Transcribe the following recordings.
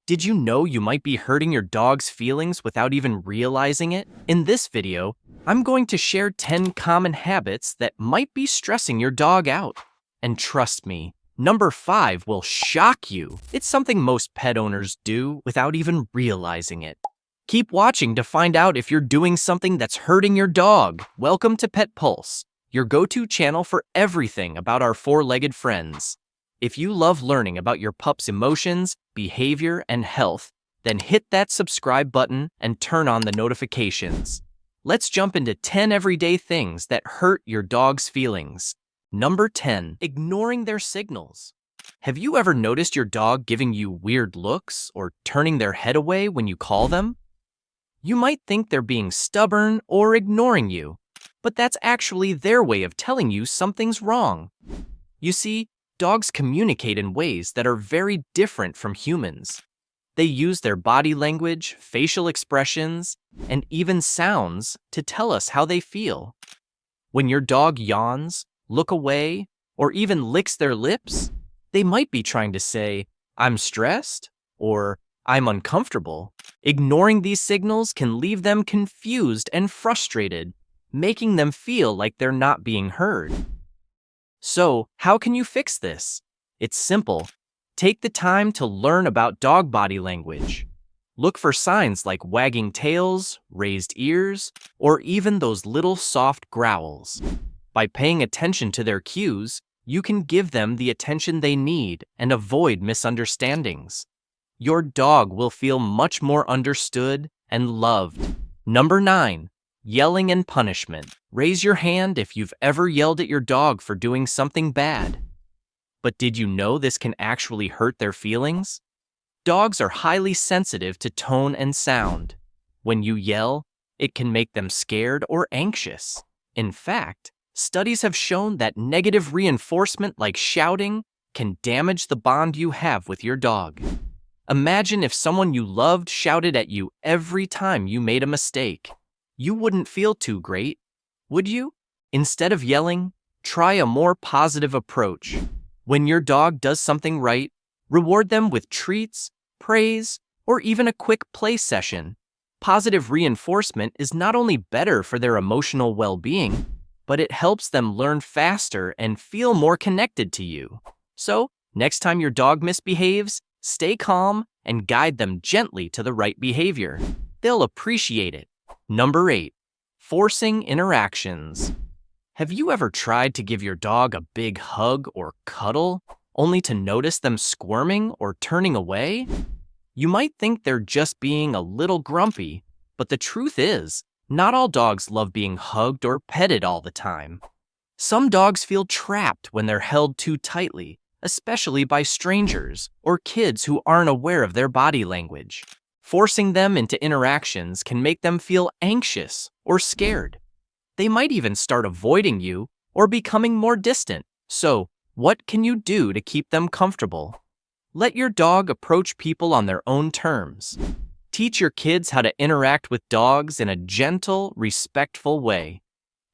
Did you know you might be hurting your dog's feelings without even realizing it? In this video, I'm going to share 10 common habits that might be stressing your dog out. And trust me, number 5 will shock you. It's something most pet owners do without even realizing it. Keep watching to find out if you're doing something that's hurting your dog. Welcome to Pet Pulse, your go-to channel for everything about our four-legged friends. If you love learning about your pup's emotions, behavior, and health, then hit that subscribe button and turn on the notifications. Let's jump into 10 everyday things that hurt your dog's feelings. Number 10, ignoring their signals. Have you ever noticed your dog giving you weird looks or turning their head away when you call them? You might think they're being stubborn or ignoring you, but that's actually their way of telling you something's wrong. You see, dogs communicate in ways that are very different from humans. They use their body language, facial expressions, and even sounds to tell us how they feel. When your dog yawns, looks away, or even licks their lips, they might be trying to say, "I'm stressed," or "I'm uncomfortable." Ignoring these signals can leave them confused and frustrated, making them feel like they're not being heard. So, how can you fix this? It's simple. Take the time to learn about dog body language. Look for signs like wagging tails, raised ears, or even those little soft growls. By paying attention to their cues, you can give them the attention they need and avoid misunderstandings. Your dog will feel much more understood and loved. Number 9. Yelling and punishment. Raise your hand if you've ever yelled at your dog for doing something bad. But did you know this can actually hurt their feelings? Dogs are highly sensitive to tone and sound. When you yell, it can make them scared or anxious. In fact, studies have shown that negative reinforcement like shouting can damage the bond you have with your dog. Imagine if someone you loved shouted at you every time you made a mistake. You wouldn't feel too great, would you? Instead of yelling, try a more positive approach. When your dog does something right, reward them with treats, praise, or even a quick play session. Positive reinforcement is not only better for their emotional well-being, but it helps them learn faster and feel more connected to you. So, next time your dog misbehaves, stay calm and guide them gently to the right behavior. They'll appreciate it. Number 8. Forcing interactions. Have you ever tried to give your dog a big hug or cuddle, only to notice them squirming or turning away? You might think they're just being a little grumpy, but the truth is, not all dogs love being hugged or petted all the time. Some dogs feel trapped when they're held too tightly, especially by strangers or kids who aren't aware of their body language. Forcing them into interactions can make them feel anxious or scared. They might even start avoiding you or becoming more distant. So, what can you do to keep them comfortable? Let your dog approach people on their own terms. Teach your kids how to interact with dogs in a gentle, respectful way.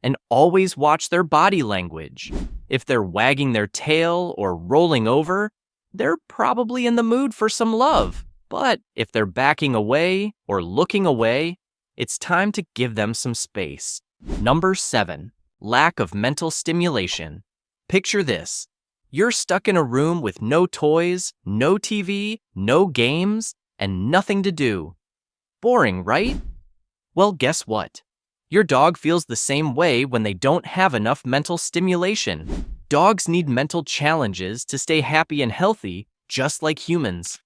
And always watch their body language. If they're wagging their tail or rolling over, they're probably in the mood for some love. But if they're backing away or looking away, it's time to give them some space. Number 7. Lack of mental stimulation. Picture this. You're stuck in a room with no toys, no TV, no games, and nothing to do. Boring, right? Well, guess what? Your dog feels the same way when they don't have enough mental stimulation. Dogs need mental challenges to stay happy and healthy, just like humans.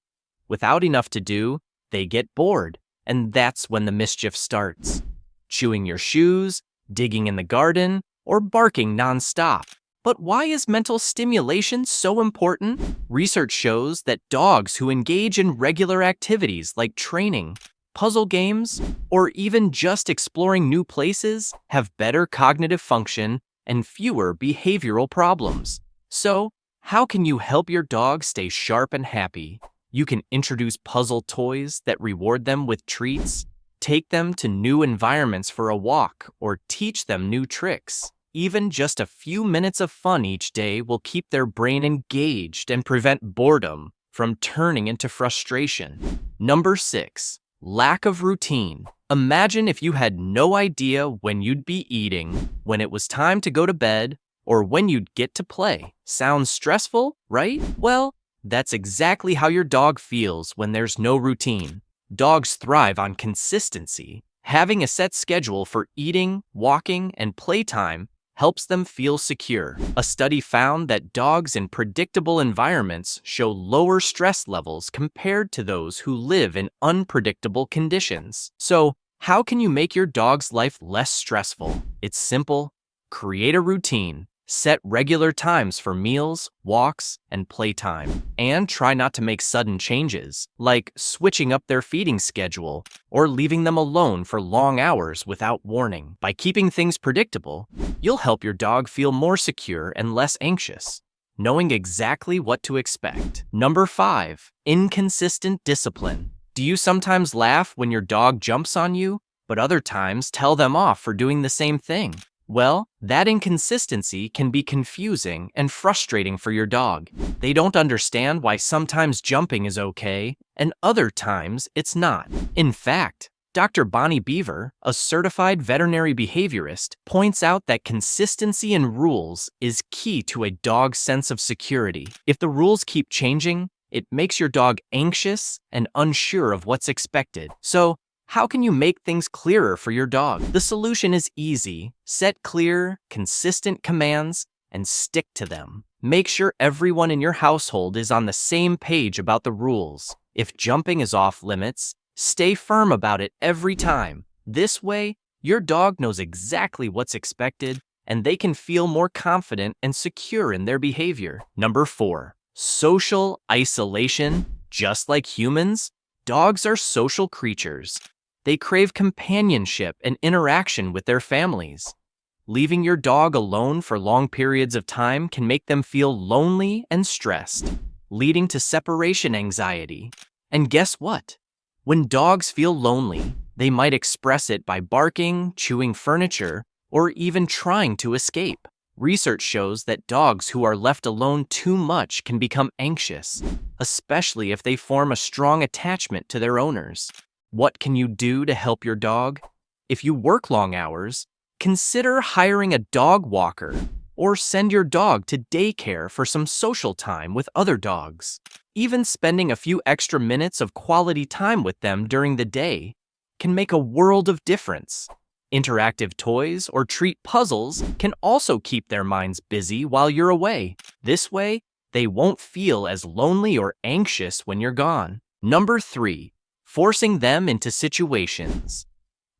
Without enough to do, they get bored, and that's when the mischief starts. Chewing your shoes, digging in the garden, or barking nonstop. But why is mental stimulation so important? Research shows that dogs who engage in regular activities like training, puzzle games, or even just exploring new places have better cognitive function and fewer behavioral problems. So, how can you help your dog stay sharp and happy? You can introduce puzzle toys that reward them with treats, take them to new environments for a walk, or teach them new tricks. Even just a few minutes of fun each day will keep their brain engaged and prevent boredom from turning into frustration. Number 6. Lack of routine. Imagine if you had no idea when you'd be eating, when it was time to go to bed, or when you'd get to play. Sounds stressful, right? Well, that's exactly how your dog feels when there's no routine. Dogs thrive on consistency. Having a set schedule for eating, walking, and playtime helps them feel secure. A study found that dogs in predictable environments show lower stress levels compared to those who live in unpredictable conditions. So, how can you make your dog's life less stressful? It's simple. Create a routine. Set regular times for meals, walks, and playtime. And try not to make sudden changes, like switching up their feeding schedule or leaving them alone for long hours without warning. By keeping things predictable, you'll help your dog feel more secure and less anxious, knowing exactly what to expect. Number 5. Inconsistent discipline. Do you sometimes laugh when your dog jumps on you, but other times tell them off for doing the same thing? Well, that inconsistency can be confusing and frustrating for your dog. They don't understand why sometimes jumping is okay and other times it's not. In fact, Dr. Bonnie Beaver, a certified veterinary behaviorist, points out that consistency in rules is key to a dog's sense of security. If the rules keep changing, it makes your dog anxious and unsure of what's expected. So, how can you make things clearer for your dog? The solution is easy. Set clear, consistent commands and stick to them. Make sure everyone in your household is on the same page about the rules. If jumping is off limits, stay firm about it every time. This way, your dog knows exactly what's expected and they can feel more confident and secure in their behavior. Number 4. Social isolation. Just like humans, dogs are social creatures. They crave companionship and interaction with their families. Leaving your dog alone for long periods of time can make them feel lonely and stressed, leading to separation anxiety. And guess what? When dogs feel lonely, they might express it by barking, chewing furniture, or even trying to escape. Research shows that dogs who are left alone too much can become anxious, especially if they form a strong attachment to their owners. What can you do to help your dog? If you work long hours, consider hiring a dog walker or send your dog to daycare for some social time with other dogs. Even spending a few extra minutes of quality time with them during the day can make a world of difference. Interactive toys or treat puzzles can also keep their minds busy while you're away. This way, they won't feel as lonely or anxious when you're gone. Number 3. Forcing them into situations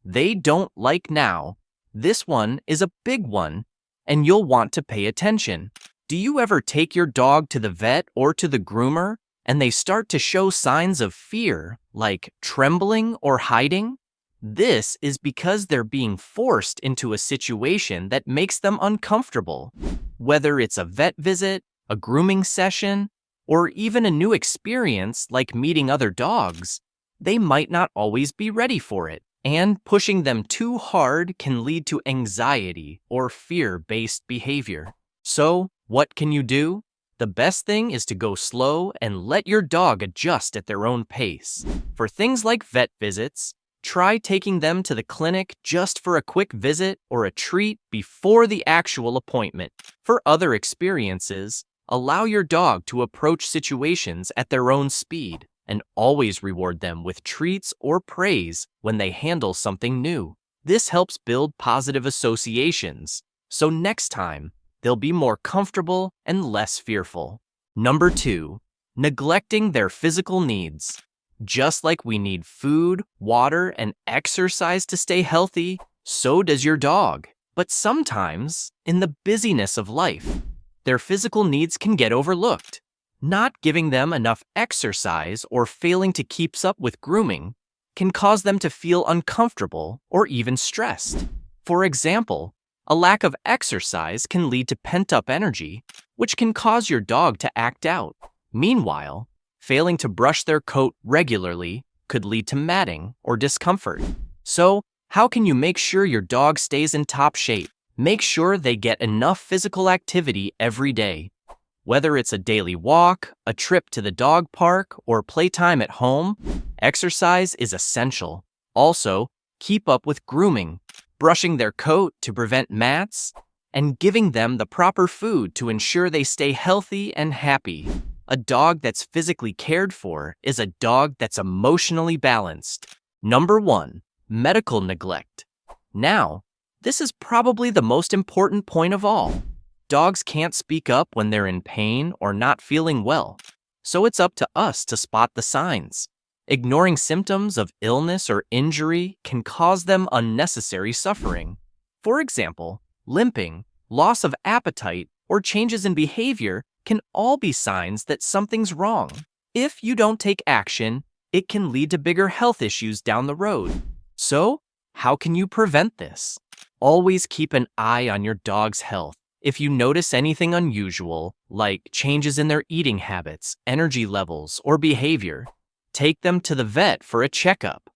they don't like now. This one is a big one, and you'll want to pay attention. Do you ever take your dog to the vet or to the groomer, and they start to show signs of fear, like trembling or hiding? This is because they're being forced into a situation that makes them uncomfortable. Whether it's a vet visit, a grooming session, or even a new experience like meeting other dogs, they might not always be ready for it, and pushing them too hard can lead to anxiety or fear-based behavior. So, what can you do? The best thing is to go slow and let your dog adjust at their own pace. For things like vet visits, try taking them to the clinic just for a quick visit or a treat before the actual appointment. For other experiences, allow your dog to approach situations at their own speed, and always reward them with treats or praise when they handle something new. This helps build positive associations, so next time, they'll be more comfortable and less fearful. Number 2, neglecting their physical needs. Just like we need food, water, and exercise to stay healthy, so does your dog. But sometimes, in the busyness of life, their physical needs can get overlooked. Not giving them enough exercise or failing to keep up with grooming can cause them to feel uncomfortable or even stressed. For example, a lack of exercise can lead to pent-up energy, which can cause your dog to act out. Meanwhile, failing to brush their coat regularly could lead to matting or discomfort. So, how can you make sure your dog stays in top shape? Make sure they get enough physical activity every day. Whether it's a daily walk, a trip to the dog park, or playtime at home, exercise is essential. Also, keep up with grooming, brushing their coat to prevent mats, and giving them the proper food to ensure they stay healthy and happy. A dog that's physically cared for is a dog that's emotionally balanced. Number 1. Medical neglect. Now, this is probably the most important point of all. Dogs can't speak up when they're in pain or not feeling well, so it's up to us to spot the signs. Ignoring symptoms of illness or injury can cause them unnecessary suffering. For example, limping, loss of appetite, or changes in behavior can all be signs that something's wrong. If you don't take action, it can lead to bigger health issues down the road. So, how can you prevent this? Always keep an eye on your dog's health. If you notice anything unusual, like changes in their eating habits, energy levels, or behavior, take them to the vet for a checkup.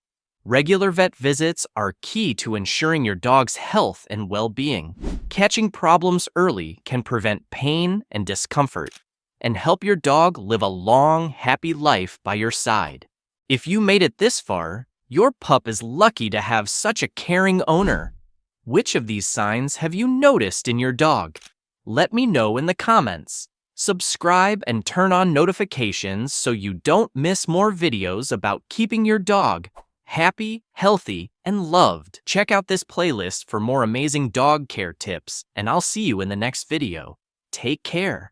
Regular vet visits are key to ensuring your dog's health and well-being. Catching problems early can prevent pain and discomfort and help your dog live a long, happy life by your side. If you made it this far, your pup is lucky to have such a caring owner. Which of these signs have you noticed in your dog? Let me know in the comments. Subscribe and turn on notifications so you don't miss more videos about keeping your dog happy, healthy, and loved. Check out this playlist for more amazing dog care tips, and I'll see you in the next video. Take care.